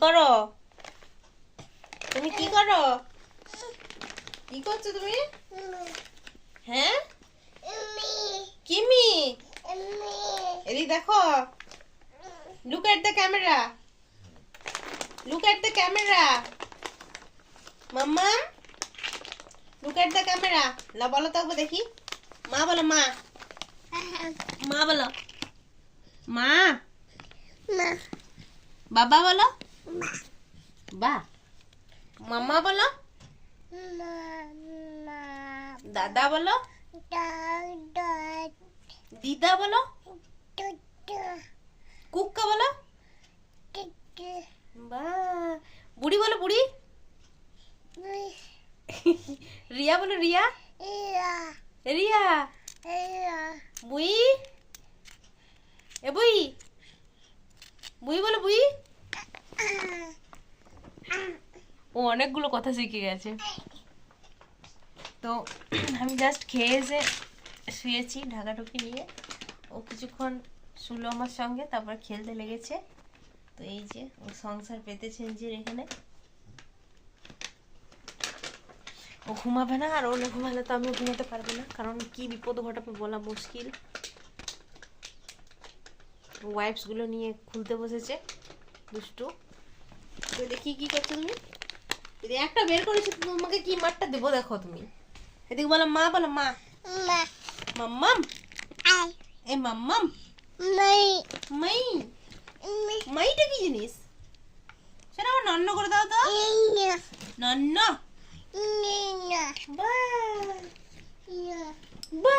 করো? তুমি কি করো? কি করছো তুমি? হ্যাঁ, কিমি এদিকে দেখো। Look at the camera, look at the camera. Mamma look at the camera. লা বলো তো একবার দেখি। মা বলো, মা। মা বলো, মা। বাবা বলো, বা। মাম্মা বলো, দাদা বলো, দিদা বলো, কুক্কা বলো, বা। বুড়ি বলো, বুড়ি। রিয়া বলো, রিয়া। রিয়া। বুই। এ বুই, বুই বলো, বুই। ও অনেকগুলো কথা শিখে গেছে। তো আমি জাস্ট খেয়ে এসে শুয়েছি ঢাকাঢুকি নিয়ে। ও কিছুক্ষণ শুলো আমার সঙ্গে, তারপর খেলতে লেগেছে। তো এই যে ও সংসার পেতেছে নিজের এখানে। ও ঘুমাবে না, আর ও না ঘুমালে তো আমিও ঘুমাতে পারবো না, কারণ কি বিপদ ঘটাবে বলা মুশকিল। ওয়াইপসগুলো নিয়ে খুলতে বসেছে দুষ্টু। তো দেখি কি করছো তুমি। যদি একটা বের করেছো তোমাকে কি মারটা দেবো দেখো তুমি। এদিকে বলো, মা বলো, মা। মাম্মাম। এ মাম্মাম। মাই। মাইটা কি জিনিস? সেটা আমার নন্ন করে দাও তো। নন্ন। বা। বা।